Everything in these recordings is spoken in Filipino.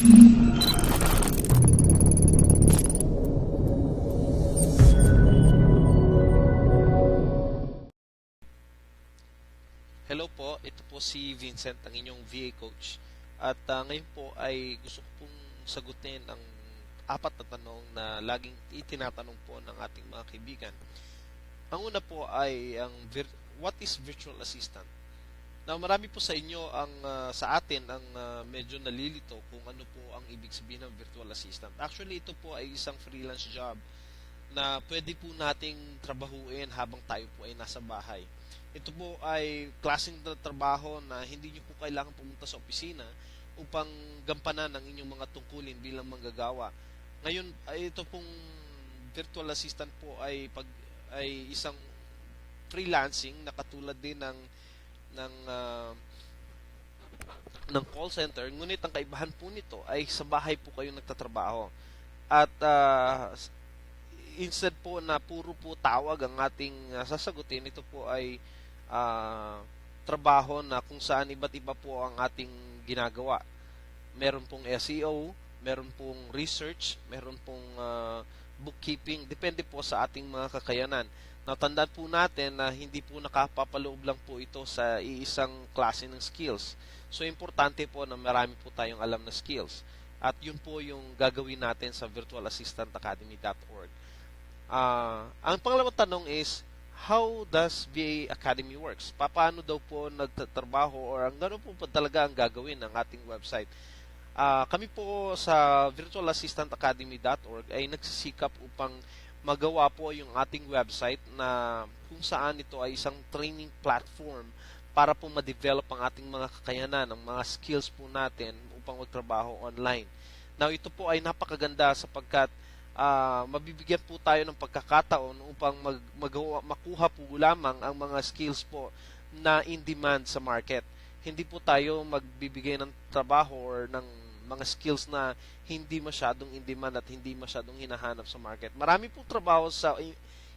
Hello po, ito po si Vincent, ang inyong VA coach. At ngayon po ay gusto ko pong sagutin ang apat na tanong na laging itinatanong po ng ating mga kaibigan. Ang una po ay what is virtual assistant? Now, marami po sa inyo sa atin ang medyo nalilito kung ano po ang ibig sabihin ng virtual assistant. Actually, ito po ay isang freelance job na pwede po nating trabahuin habang tayo po ay nasa bahay. Ito po ay klaseng trabaho na hindi nyo po kailangan pumunta sa opisina upang gampanan ang inyong mga tungkulin bilang manggagawa. Ngayon, ito pong virtual assistant po ay isang freelancing na katulad din ng uh, ng call center, ngunit ang kaibahan po nito ay sa bahay po kayo nagtatrabaho. At instead po na puro po tawag ang ating sasagutin, ito po ay trabaho na kung saan iba't iba po ang ating ginagawa. Meron pong SEO, meron pong research, meron pong bookkeeping, depende po sa ating mga kakayanan. Natandaan po natin na hindi po nakapapaloob lang po ito sa iisang klase ng skills. So, importante po na marami po tayong alam na skills. At yun po yung gagawin natin sa virtualassistantacademy.org. Ang pangalawang tanong is, how does VA Academy works? Paano daw po nagtatrabaho or ang gano'n po talaga ang gagawin ng ating website? Kami po sa virtualassistantacademy.org ay nagsisikap upang magawa po yung ating website na kung saan ito ay isang training platform para po ma-develop ang ating mga kakayanan, ang mga skills po natin upang magtrabaho online. Now, ito po ay napakaganda sapagkat mabibigyan po tayo ng pagkakataon upang makuha po lamang ang mga skills po na in demand sa market. Hindi po tayo magbibigay ng trabaho or ng mga skills na hindi masyadong in demand at hindi masyadong hinahanap sa market. Marami po trabaho sa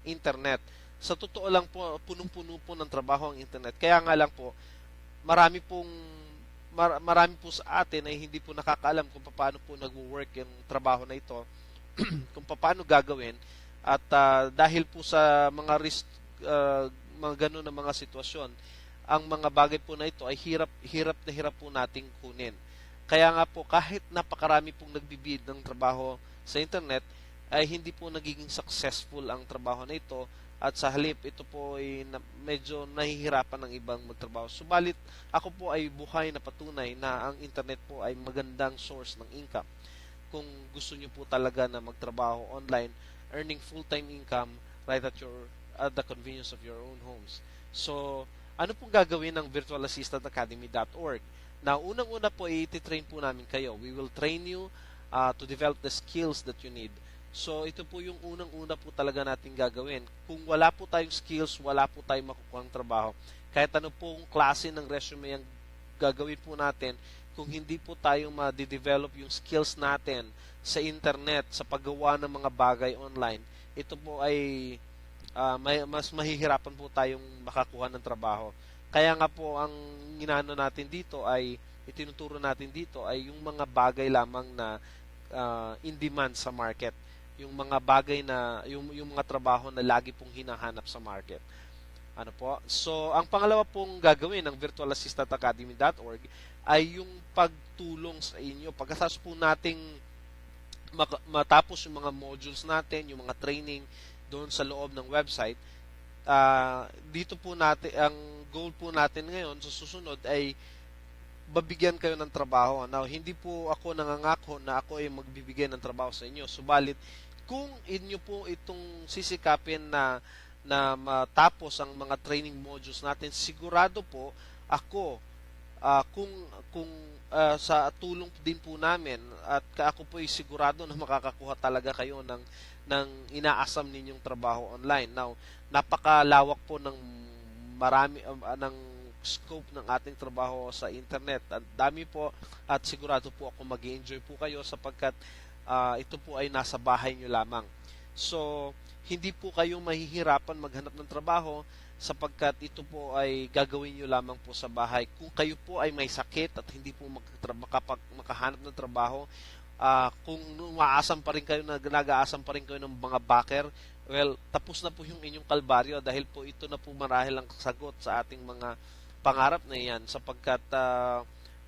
internet. Sa totoo lang po, punong-puno po ng trabaho ang internet. Kaya nga lang po, marami po sa atin ay hindi po nakakaalam kung paano po nagwo-work yung trabaho na ito, kung paano gagawin. At dahil po sa mga risk, mga ganun na mga sitwasyon, ang mga bagay po na ito ay hirap po nating kunin. Kaya nga po, kahit napakarami pong nagbibid ng trabaho sa internet, ay hindi po nagiging successful ang trabaho na ito. At sa halip, ito po ay medyo nahihirapan ng ibang magtrabaho. Subalit, ako po ay buhay na patunay na ang internet po ay magandang source ng income. Kung gusto nyo po talaga na magtrabaho online, earning full-time income right at the convenience of your own homes. So, ano pong gagawin ng virtualassistantacademy.org? Now, unang-una po, i-train po namin kayo. We will train you to develop the skills that you need. So, ito po yung unang-una po talaga natin gagawin. Kung wala po tayong skills, wala po tayong makukuhang trabaho. Kahit ano pong klase ng resume ang gagawin po natin, kung hindi po tayo ma-develop yung skills natin sa internet, sa paggawa ng mga bagay online, ito po ay mas mahihirapan po tayong makakuha ng trabaho. Kaya nga po ang itinuturo natin dito ay yung mga bagay lamang na in demand sa market. Yung mga bagay na yung mga trabaho na lagi pong hinahanap sa market. Ano po? So, ang pangalawa pong gagawin ng virtualassistantacademy.org ay yung pagtulong sa inyo. Pagkatapos po nating matapos yung mga modules natin, yung mga training doon sa loob ng website, dito po natin, ang goal po natin ngayon sa susunod ay babigyan kayo ng trabaho. Now, hindi po ako nangangako na ako ay magbibigay ng trabaho sa inyo. Subalit, kung inyo po itong sisikapin na matapos ang mga training modules natin, sigurado po ako kung sa tulong din po namin at ako po ay sigurado na makakakuha talaga kayo ng inaasam ninyong trabaho online. Now, napakalawak po ng ng scope ng ating trabaho sa internet. Ang dami po at sigurado po ako mag-enjoy po kayo sapagkat ito po ay nasa bahay nyo lamang. So, hindi po kayo mahihirapan maghanap ng trabaho sapagkat ito po ay gagawin nyo lamang po sa bahay. Kung kayo po ay may sakit at hindi po makahanap ng trabaho, kung umaasam pa rin kayo, nag-aasam pa rin kayo ng mga backer, well, tapos na po yung inyong kalbaryo dahil po ito na po marahil ang sagot sa ating mga pangarap na yan sapagkat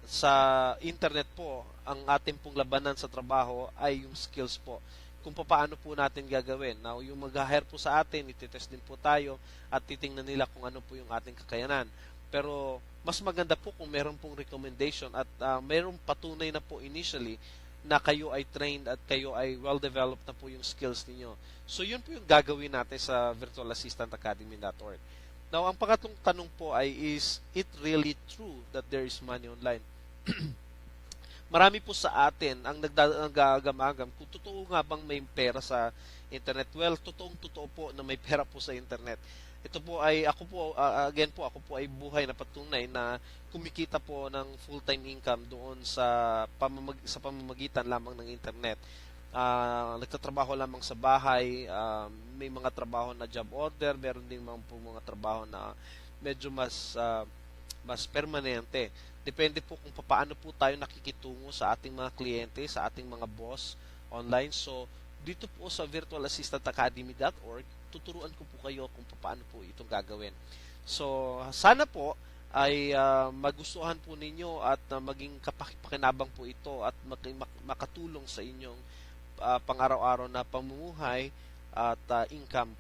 sa internet po, ang ating pong labanan sa trabaho ay yung skills po. Kung paano po natin gagawin. Now, yung mag-hire po sa atin, ititest din po tayo at titingnan nila kung ano po yung ating kakayanan. Pero, mas maganda po kung meron pong recommendation at meron patunay na po initially na kayo ay trained at kayo ay well-developed na po yung skills ninyo. So, yun po yung gagawin natin sa virtualassistantacademy.org. Now, ang pangatlong tanong po ay, is it really true that there is money online? Marami po sa atin ang nagagam-agam kung totoo nga bang may pera sa internet. Well, totoo po na may pera po sa internet. Ito po ay, ako po ay buhay na patunay na kumikita po ng full-time income doon sa pamamagitan lamang ng internet. Nagtatrabaho lamang sa bahay, may mga trabaho na job order, meron din mga trabaho na medyo mas permanente. Depende po kung paano po tayo nakikitungo sa ating mga kliyente, sa ating mga boss online. So, dito po sa virtualassistantacademy.org, tuturuan ko po kayo kung paano po itong gagawin. So, sana po ay magustuhan po ninyo at maging kapakipakinabang po ito at makatulong sa inyong pang-araw-araw na pamumuhay at income.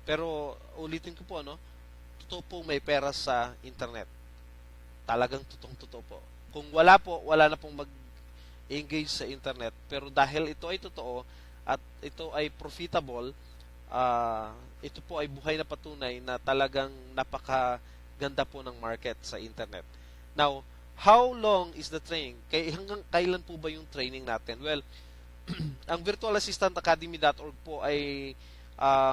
Pero ulitin ko po, totoo po may pera sa internet. Talagang totoo po. Kung wala po, wala na pong mag-engage sa internet. Pero dahil ito ay totoo at ito ay profitable, ito po ay buhay na patunay na talagang napakaganda po ng market sa internet. Now, how long is the training? Hanggang kailan po ba yung training natin? Well, ang virtualassistantacademy.org po ay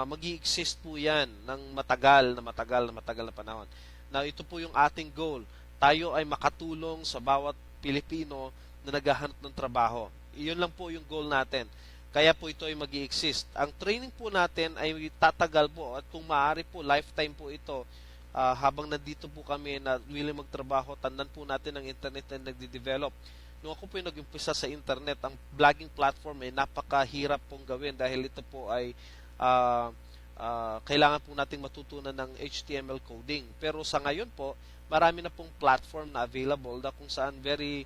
mag-i-exist po yan ng matagal na panahon. Now, ito po yung ating goal. Tayo ay makatulong sa bawat Pilipino na naghahanap ng trabaho. Iyon lang po yung goal natin. Kaya po ito ay mag-i-exist. Ang training po natin ay tatagal po at kung maaari po, lifetime po ito. Habang nandito po kami na willing magtrabaho, tandaan po natin ang internet na nagde-develop. Nung ako po yung nag-umpisa sa internet, ang blogging platform ay napakahirap pong gawin dahil ito po ay kailangan po nating matutunan ng HTML coding. Pero sa ngayon po, marami na pong platform na available na kung saan very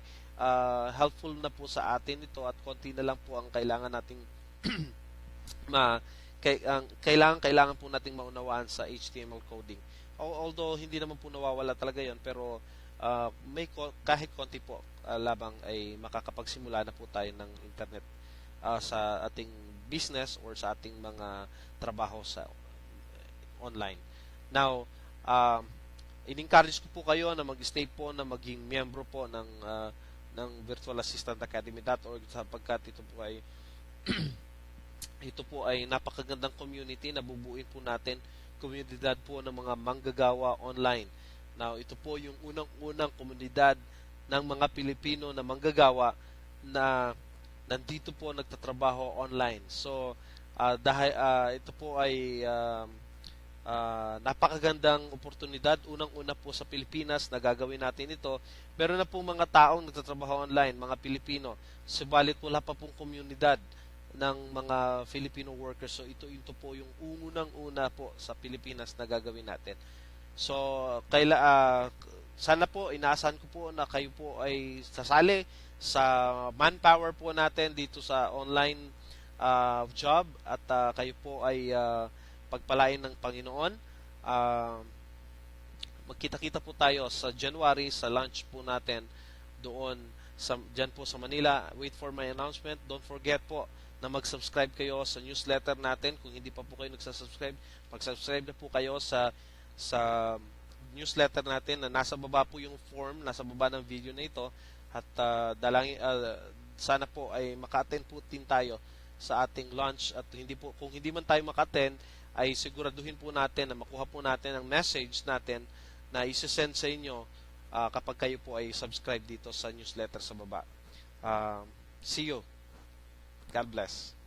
helpful na po sa atin ito at konti na lang po ang kailangan nating kailangan po nating maunawaan sa HTML coding. Although hindi naman po nawawala talaga yon, pero kahit konti po labang ay makakapagsimula na po tayo ng internet sa ating business or sa ating mga trabaho sa online. Now, in-encourage ko po kayo na mag-stay po, na maging miyembro po ng virtualassistantacademy.org sapagkat ito po ay napakagandang community na bubuuin po natin, komunidad po ng mga manggagawa online. Now, ito po yung unang-unang komunidad ng mga Pilipino na manggagawa na nandito po nagtatrabaho online. So, dahil ito po ay napakagandang oportunidad. Unang-una po sa Pilipinas na gagawin natin ito. Meron na pong mga taong nagtatrabaho online, mga Pilipino. Subalit wala pa pong komunidad ng mga Filipino workers. So ito po yung unang-una po sa Pilipinas na gagawin natin. So sana po, inaasahan ko po na kayo po ay sasali sa manpower po natin dito sa online job at kayo po ay pagpalain ng Panginoon. Magkita-kita po tayo sa January sa lunch po natin doon dyan po sa Manila. Wait for my announcement. Don't forget po na mag-subscribe kayo sa newsletter natin. Kung hindi pa po kayo nagsasubscribe, mag-subscribe na po kayo sa newsletter natin na nasa baba po yung form, nasa baba ng video na ito. At sana po ay maka-attend po din tayo sa ating lunch at kung hindi man tayo maka-attend, ay siguraduhin po natin na makuha po natin ang message natin na isi-send sa inyo kapag kayo po ay subscribe dito sa newsletter sa baba. See you. God bless.